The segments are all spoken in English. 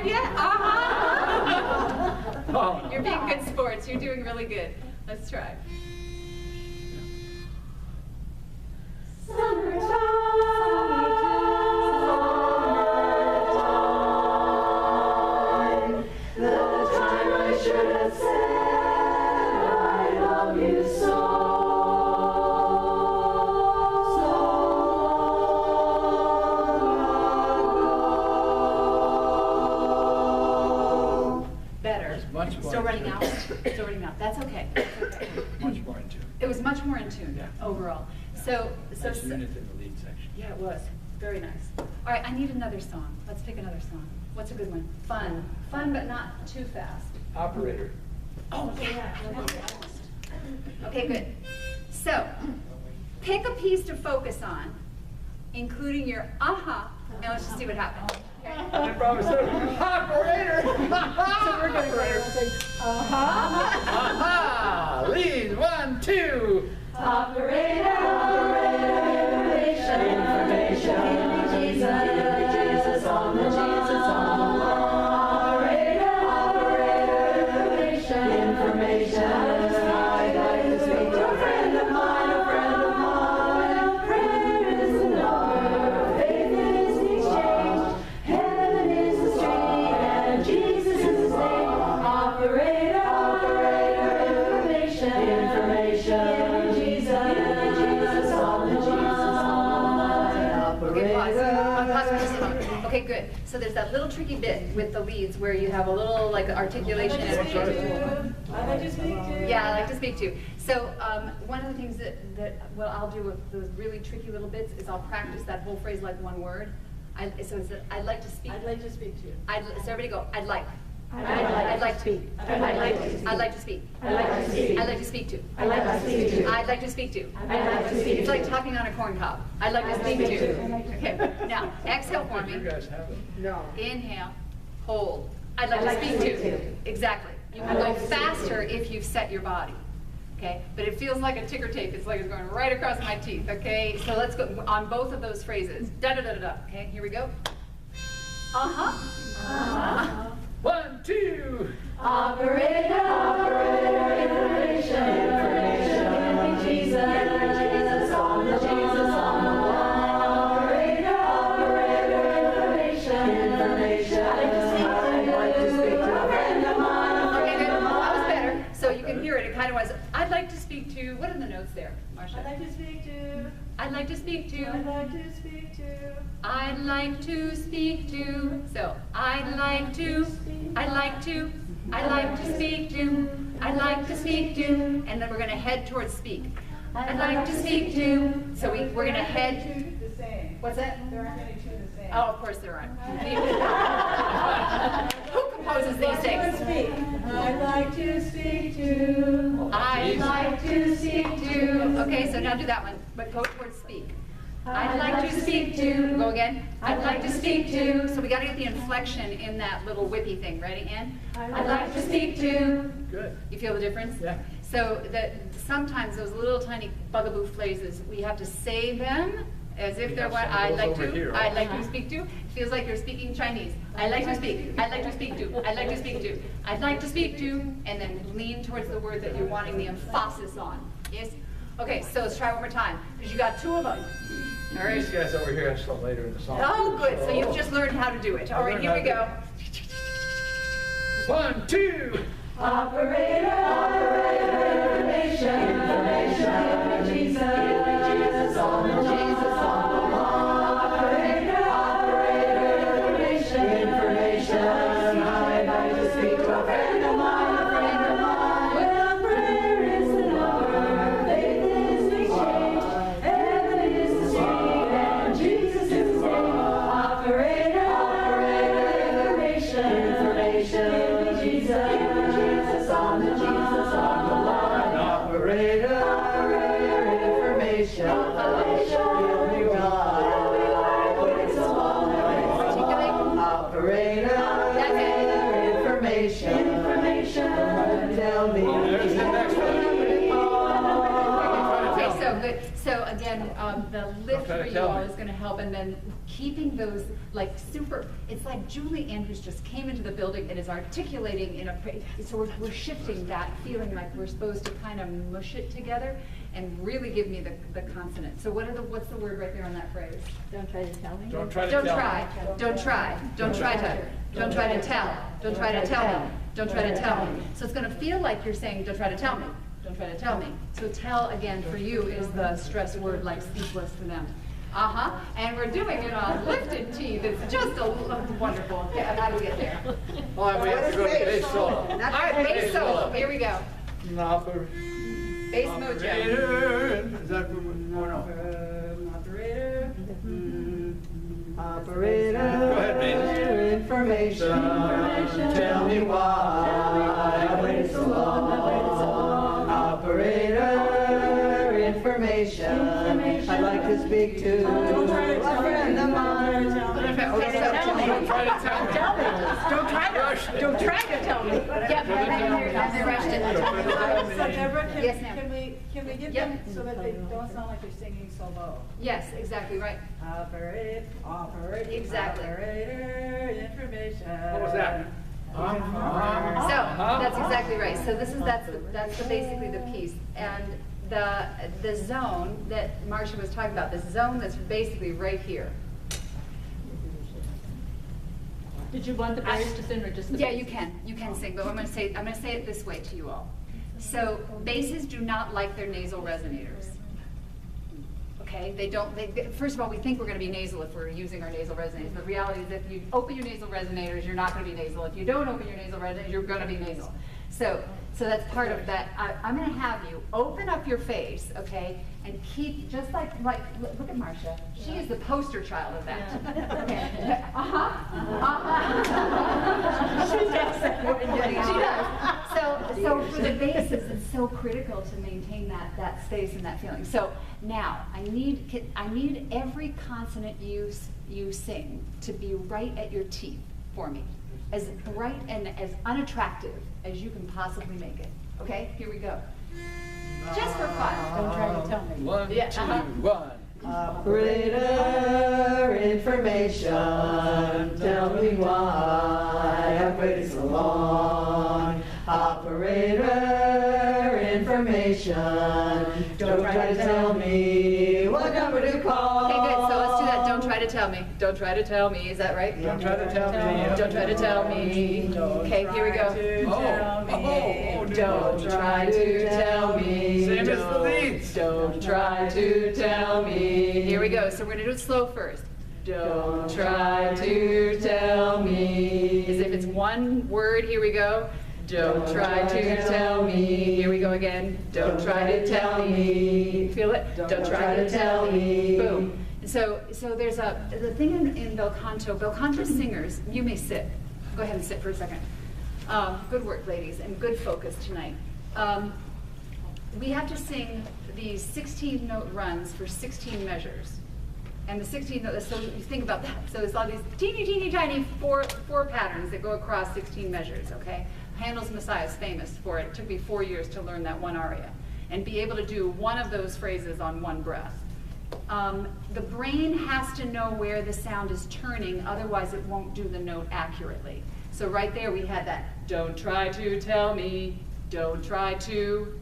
yet? Uh-huh. You're being good sports. You're doing really good. Let's try. Summertime, the time I should have said I love you so. Better. Much more Still in running tune. out? Still running out. That's okay. That's okay. Much more in tune. It was much more in tune Yeah. overall. Yeah. So Nice unit in the lead section. yeah, it was. Very nice. All right, I need another song. Let's pick another song. What's a good one? Fun. Fun, but not too fast. Operator. Oh, yeah. Okay, good. So, pick a piece to focus on, including your aha, and let's just see what happens. I promise. Operator. So we're going to go and say, Aha! Lead 1, 2. Operator, information, Jesus on the operator, information. I'd like to speak to a friend of mine, Prayer is the number, faith is the exchange, heaven is the street, and Jesus is his name. Operator, information. Jesus on the Okay, pause. operator. Pause for just a moment. Okay, good. So there's that little tricky bit with the leads where you have a little like articulation. I'd like to speak to. Yeah, I like to speak to. So one of the things that what I'll do with those really tricky little bits is I'll practice that whole phrase like one word. So it's I'd like to speak. I'd like to speak to. So everybody go, I'd like. I'd like to speak. I'd like to speak. I'd like to speak. I'd like to speak to. I'd like to speak to. I'd like to speak to. I'd like to speak It's to. like talking on a corn cob. I'd like to speak to. Okay, now exhale for You me. guys have it. No. Inhale, hold. I'd like to speak to. Exactly. You can go faster if you've set your body. Okay, but it feels like a ticker tape. It's like it's going right across my teeth. Okay, so let's go on both of those phrases. Da da da da da. Okay, here we go. Uh-huh. Uh-huh. 1, 2. Operator, information, Jesus on the operator, information. I'd like to speak to a friend of mine. Okay, good. That was better. So you can hear it. It kind of was. I'd like to speak to. What are the notes there, Marcia? I'd like to speak to. I'd like to speak to. I'd like to speak to. I'd like to speak to. So I'd like to. I'd like to. I'd like to speak to. I'd like to speak to. And then we're going to head towards speak. I'd like to speak to. So we're going to head. The same. What's that? There aren't any two the same. Oh, of course there aren't. Who composes these things? I'd like to speak to. I'd like to speak to. Okay, so now do that one, but go towards speak. I'd like to speak to. Go again. I'd like to speak to. So we got to get the inflection in that little whippy thing. Ready, Ann? I'd like to speak to. Good. You feel the difference? Yeah. So that sometimes those little tiny bugaboo phrases, we have to say them as if We they're have what some of I'd those like over to. here. I'd like to speak to. Feels like you're speaking Chinese. I'd like to speak. I'd like to speak to. I'd like to speak to. I'd like to speak to, and then lean towards the word that you're wanting the emphasis on. Yes? Okay, so let's try one more time, because you got two of them. All right. These guys over here, I saw later in the song. Oh, good. So you've just learned how to do it. All right, here we go. 1, 2. Operator, information, Jesus on the operator, information. I'd like to speak to a friend of mine, Well, prayer is the number, faith is the exchange, heaven is the street, and Jesus is his name. Operator, information, Jesus on the line. Operator, information, he'll be right when it's along the way. Operator, information, tell me. There's the next one. Okay, so good. So again, the lift try to for you tell all me. is gonna help, and then keeping those like super, it's like Julie Andrews just came into the building and is articulating in a, so we're shifting that feeling like we're supposed to kind of mush it together and really give me the consonant. So what's the word right there on that phrase? Don't try to tell me. Don't try to Don't tell me. try, don't try, don't try to, don't try to tell, don't try to tell me, don't try to tell me. So it's gonna feel like you're saying, don't try to tell me, don't try to tell me. So tell, again, for you is the stress word like speechless for them. And we're doing it on lifted teeth. It's just a wonderful. Yeah, how do we get there? Oh, we have to go to bass solo. All right, bass solo, here we go. Bass mojo. Operator. Is that what we, or no? Operator. Operator. Go ahead, bass. Information. Tell me why I waited so long. Operator. Information. I'd like to speak to a friend of mine. Don't try to tell me. Tell me. Don't try to tell me. Yep, and they rushed it. So Deborah, Yes, ma'am. can we get Yep. them so that they don't sound like they're singing so low? Yes, exactly right. Operator, Exactly. operator, information. What was that? So that's exactly right. So that's basically the piece, and the zone that Marcia was talking about, the zone that's basically right here. Did you want the bass to sing or just the Yeah, bass? you can sing, but I'm gonna say it this way to you all. So basses do not like their nasal resonators. Okay, first of all, we think we're gonna be nasal if we're using our nasal resonators, but the reality is if you open your nasal resonators, you're not gonna be nasal. If you don't open your nasal resonators, you're gonna be nasal. So that's part of that. I'm gonna have you open up your face, okay, and keep, just like look at Marcia. She is the poster child of that. Okay. She does. She does. So for the basses, it's so critical to maintain that space and that feeling. So now, I need every consonant you sing to be right at your teeth for me. As bright and as unattractive as you can possibly make it. Okay, here we go. Just for fun. Don't try to tell me. 1, Yeah, 2, 1. Operator. Information. Tell me why I've waited so long. Operator. Information. Don't try to tell me what number to call. Okay, good. So let's do that. Don't try to tell me. Don't try to tell me. Is that right? Don't try to tell me. Don't try to tell me. Okay, here we go. Don't try to tell me. Same as the leads. Don't try to tell me. Here we go. So we're gonna do it slow first. Don't try to tell me. As if it's one word. Here we go. Don't try to tell me. Here we go again. Don't try to tell me. Feel it? Don't try to tell me. Boom. So there's the thing in bel canto singers, you may sit. Go ahead and sit for a second. Good work, ladies, and good focus tonight. We have to sing these 16 note runs for 16 measures. And the 16 notes, so you think about that. So it's all these teeny tiny four patterns that go across 16 measures, okay? Handel's Messiah is famous for it. It took me 4 years to learn that one aria and be able to do one of those phrases on one breath. The brain has to know where the sound is turning, otherwise it won't do the note accurately. So right there we had that, don't try to tell me, don't try to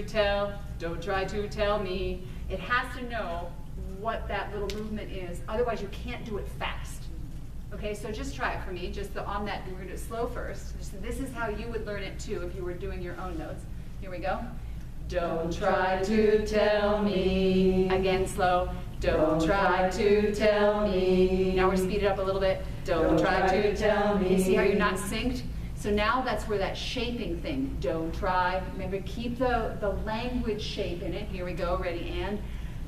tell, don't try to tell me. It has to know what that little movement is, otherwise you can't do it fast. Okay, so just try it for me, just on that, we're gonna do it slow first. This is how you would learn it too if you were doing your own notes. Here we go. Don't try to tell me. Again, slow. Don't try to tell me. Now we're speed it up a little bit. Don't try to tell me. You see how you're not synced? So now that's where that shaping thing, don't try. Remember, keep the language shape in it. Here we go, ready, and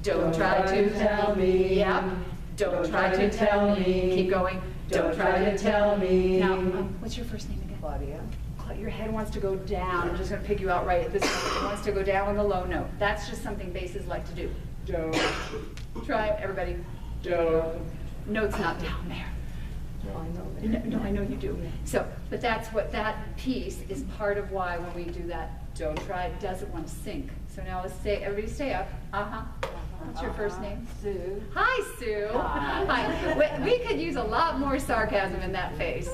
don't try to tell me. Yep. Don't try to tell me. Keep going. Don't try to tell me. Now, what's your first name again? Claudia. Your head wants to go down. I'm just going to pick you out right at this point. It wants to go down on the low note. That's just something basses like to do. Do. Try it, everybody. Do. Note's not down there. No, I know you do. So, but that's what that piece is part of why when we do that, don't try, it doesn't want to sync. So now let's everybody stay up. What's your first name? Sue. Hi, Sue. Hi. We could use a lot more sarcasm in that face.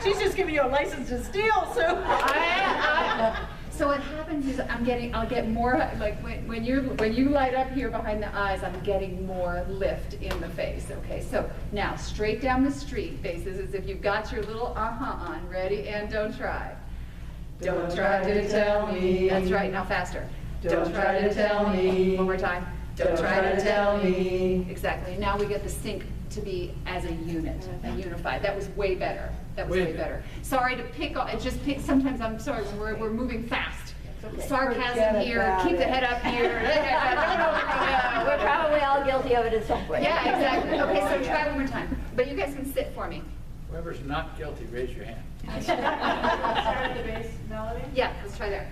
She's just giving you a license to steal, Sue. So what happens is I'll get more, like when you light up here behind the eyes, I'm getting more lift in the face, okay? So now straight down the street faces as if you've got your little on, ready, and don't try. Don't try to tell me. That's right, now faster. Don't try to tell me. One more time. Don't try to tell me. Exactly. Now we get the sync to be as a unit, a unified. That was way better. That was way better. Sorry to pick on, sometimes I'm sorry, we're moving fast. Sarcasm here, keep the head up here. We're probably all guilty of it at some point. Yeah, exactly. Okay, so try one more time. But you guys can sit for me. Whoever's not guilty, raise your hand. Start at the bass melody. Yeah, let's try there.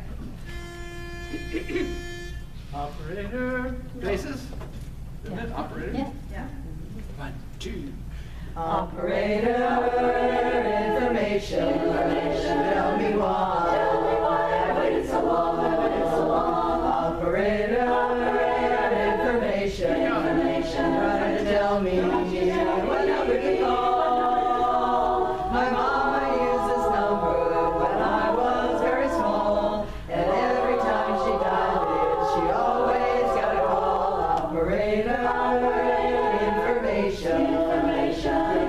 Operator, bases? Isn't it operator? Yeah. Yeah. 1, 2. Operator, information. Tell me why. I waited so long. Operator, information. Try to tell me what number to call. My mama used this number when I was very small, and every time she dialed it, she always got a call. Operator, information.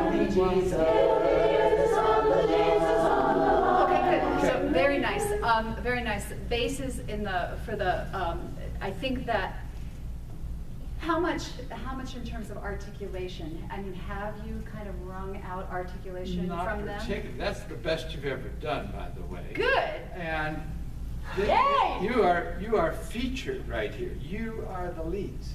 Give me Jesus. Okay, good. So very nice. Very nice. Bases for the. I think that. How much in terms of articulation? I mean, have you kind of wrung out articulation Not from them? particularly. That's the best you've ever done, by the way. Good. And Yay! you are featured right here. You are the leads.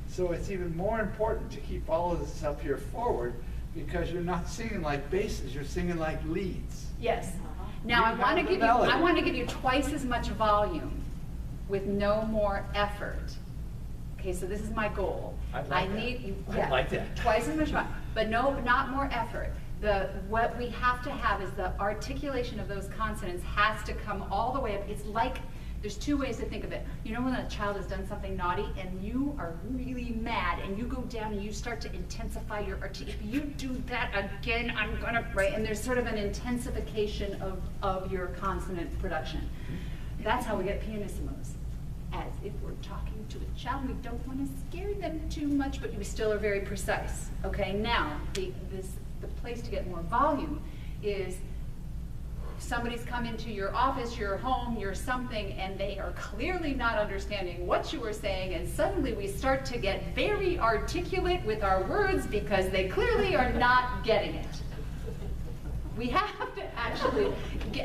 So it's even more important to keep all of this up here forward, because you're not singing like basses, you're singing like leads. Yes. Now You have the melody. I want to give you twice as much volume with no more effort. Okay, so this is my goal. I'd like that. need you. I'd like that. Twice as much volume, but not more effort. What we have to have is the articulation of those consonants has to come all the way up. It's like, there's two ways to think of it. You know when a child has done something naughty and you are really mad and you go down and you start to intensify your if you do that again, I'm gonna, right? And there's sort of an intensification of your consonant production. That's how we get pianissimos. As if we're talking to a child, we don't want to scare them too much, but we still are very precise. Okay, now the place to get more volume is somebody's come into your office, your home, your something, and they are clearly not understanding what you were saying, and suddenly we start to get very articulate with our words because they clearly are not getting it. We have to actually,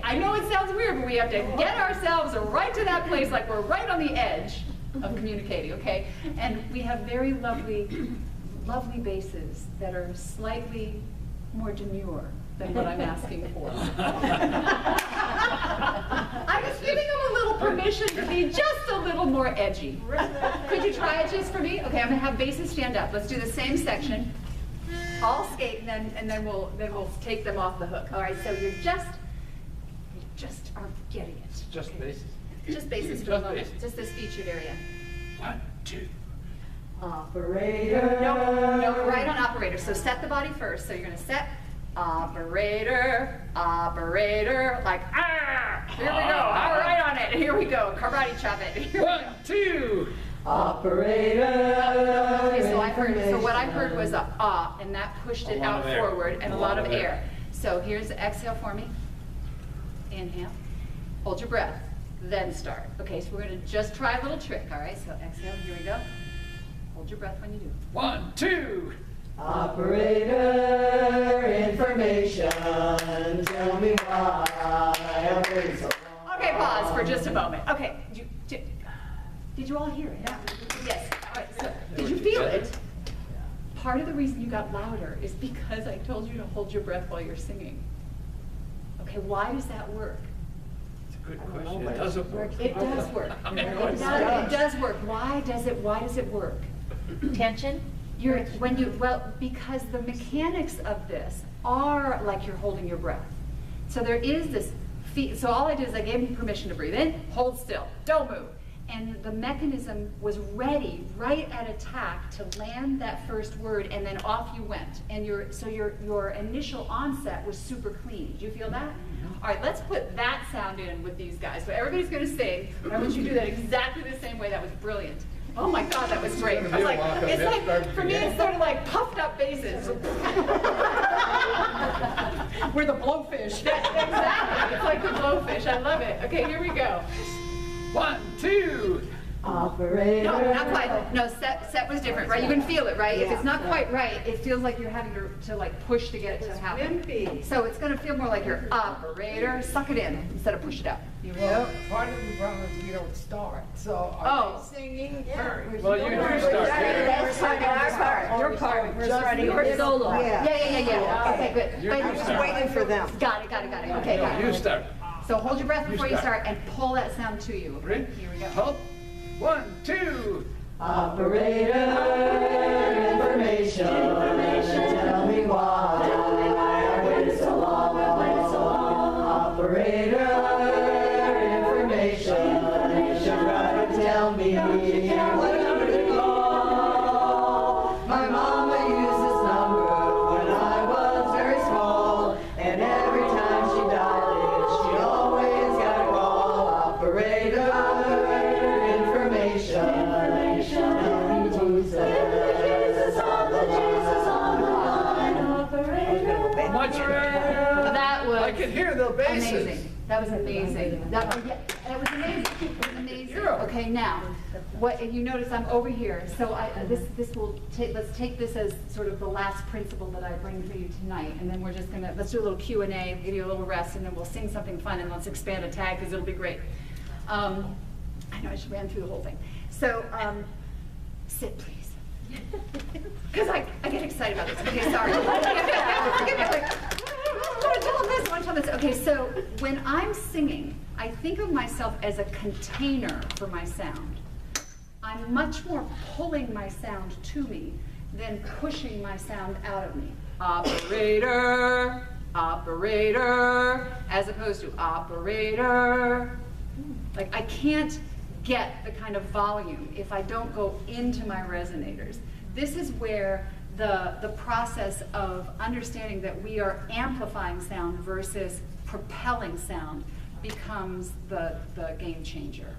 I know it sounds weird, but we have to get ourselves right to that place like we're right on the edge of communicating, okay? And we have very lovely basses that are slightly more demure than what I'm asking for. I'm just giving them a little permission to be just a little more edgy. Could you try it just for me? Okay, I'm gonna have basses stand up. Let's do the same section. All skate, and then we'll take them off the hook. All right, so you just aren't getting it. Just basses. Just basses for the moment. Just this featured area. 1, 2. Operator. No, right on operator. So set the body first. So you're gonna set operator, like here we go. All right on it. Here we go. Karate chop it. Here we go. 1, 2. Operator. Okay, so what I heard was a and that pushed it out forward and a lot of air. So here's the exhale for me. Inhale. Hold your breath. Then start. Okay, so we're gonna just try a little trick. All right, so exhale. Here we go. Hold your breath when you do. 1, 2. Operator, information. Tell me why I waited so long. Okay, pause for just a moment. Okay, did you all hear it? Yeah. Yes. All right, so did you feel it? Part of the reason you got louder is because I told you to hold your breath while you're singing. Okay, why does that work? It's a good question. It doesn't work. It does work. It does work. Why does it work? Tension? Because the mechanics of this are like you're holding your breath. So there is this, so all I did is I gave him permission to breathe in, hold still, don't move. and the mechanism was ready right at attack to land that first word, and then off you went. And your initial onset was super clean. Did you feel that? All right, let's put that sound in with these guys. So everybody's going to sing. I want you to do that exactly the same way. That was brilliant. Oh my God, that was great. I was like, it's like, for me, it's sort of like puffed up basses. We're the blowfish. Exactly, it's like the blowfish. I love it. Okay, here we go. 1, 2. Operator. No, not quite. No, set was different, right? You can feel it, right? If it's not quite right, it feels like you're having to like push to get it to happen. wimpy. So it's going to feel more like your operator. Suck it in instead of push it up. Well, part of the problem is we don't start, so are they singing first? Well, you do start here. We're starting our part. Your part. We're starting your solo. Yeah. Okay, good. You Wait, do start. Waiting for them. Got it. Okay, got You it. start. So hold your breath before you start. start and pull that sound to you. Okay? Ready? Here we go. Hold. 1, 2. Operator, information. Tell me why. I waited so long. Operator, information. Try to tell me what number to call. My mama used this number when I was very small, and every time she dialed it, she always got a call. Operator, information. Tell me Jesus on the line. Operator. Much better. That was I can hear the basses. amazing. That was amazing. That was amazing. It was amazing. Okay, now, what you notice I'm over here. So this will take. Let's take this as sort of the last principle that I bring for you tonight, and then we're just gonna let's do a little Q&A, give you a little rest, and then we'll sing something fun, and let's expand a tag because it'll be great. I know I just ran through the whole thing. So sit, please. Because I get excited about this. Okay, sorry. Forgive me. I'm like, I want to tell this. Okay, so when I'm singing, I think of myself as a container for my sound. I'm much more pulling my sound to me than pushing my sound out of me. Operator, operator, as opposed to operator. Like I can't get the kind of volume if I don't go into my resonators. This is where the process of understanding that we are amplifying sound versus propelling sound becomes the game changer.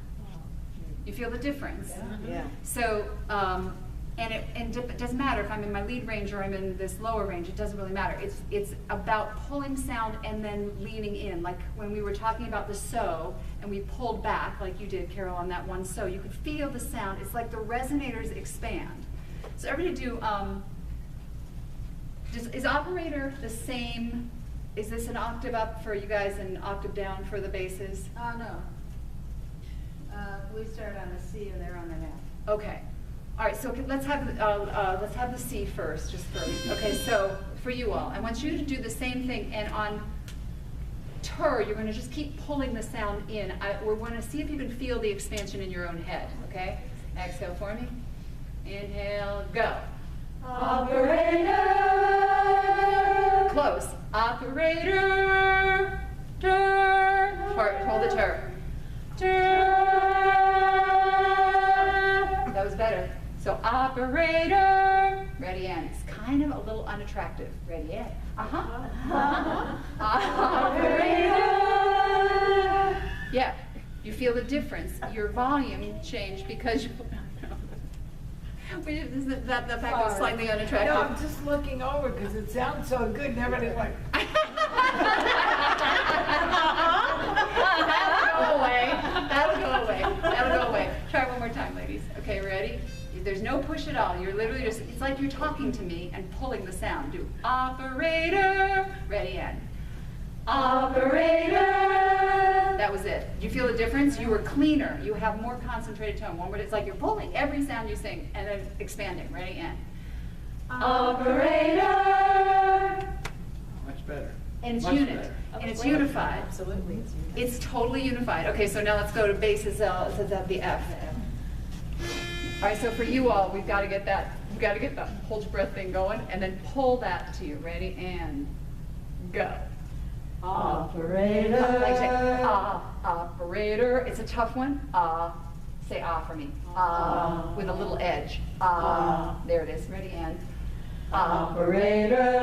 You feel the difference? Yeah. So, and it doesn't matter if I'm in my lead range or I'm in this lower range, it doesn't really matter. It's about pulling sound and then leaning in. Like when we were talking about the so, and we pulled back, like you did, Carol, on that one so, you could feel the sound. It's like the resonators expand. So everybody do, is operator the same? Is this an octave up for you guys and an octave down for the basses? No. We start on the C and they're on an F. Okay. All right, so let's have the C first, just for, okay, so for you all, I want you to do the same thing, and on tur, you're gonna just keep pulling the sound in. We're gonna see if you can feel the expansion in your own head, okay? Exhale for me. Inhale, go. Operator. Close. Operator. Tur. Hold the tur. Tur. That was better. So operator. Ready, and it's kind of a little unattractive. Ready, and operator. Yeah, you feel the difference. Your volume changed because you. That fact was slightly unattractive. No, I'm just looking over because it sounds so good and everybody's like, That'll go away. That'll go away. Try one more time, ladies. Okay, ready? There's no push at all. You're literally just, it's like you're talking to me and pulling the sound. Do operator. Ready, and operator. That was it. Do you feel the difference? You were cleaner. You have more concentrated tone. One word, it's like you're pulling every sound you sing and then expanding. Ready, and operator. Much better. And it's Much unit. better. And it's unified. Absolutely. It's totally unified. Okay, so now let's go to basses. Says that the F. All right, so for you all, we've got to get that. We've got to get the hold your breath thing going, and then pull that to you. Ready, and go. Operator. Operator. It's a tough one. Say ah for me. Ah, with a little edge. Ah. There it is. Ready, and. Operator,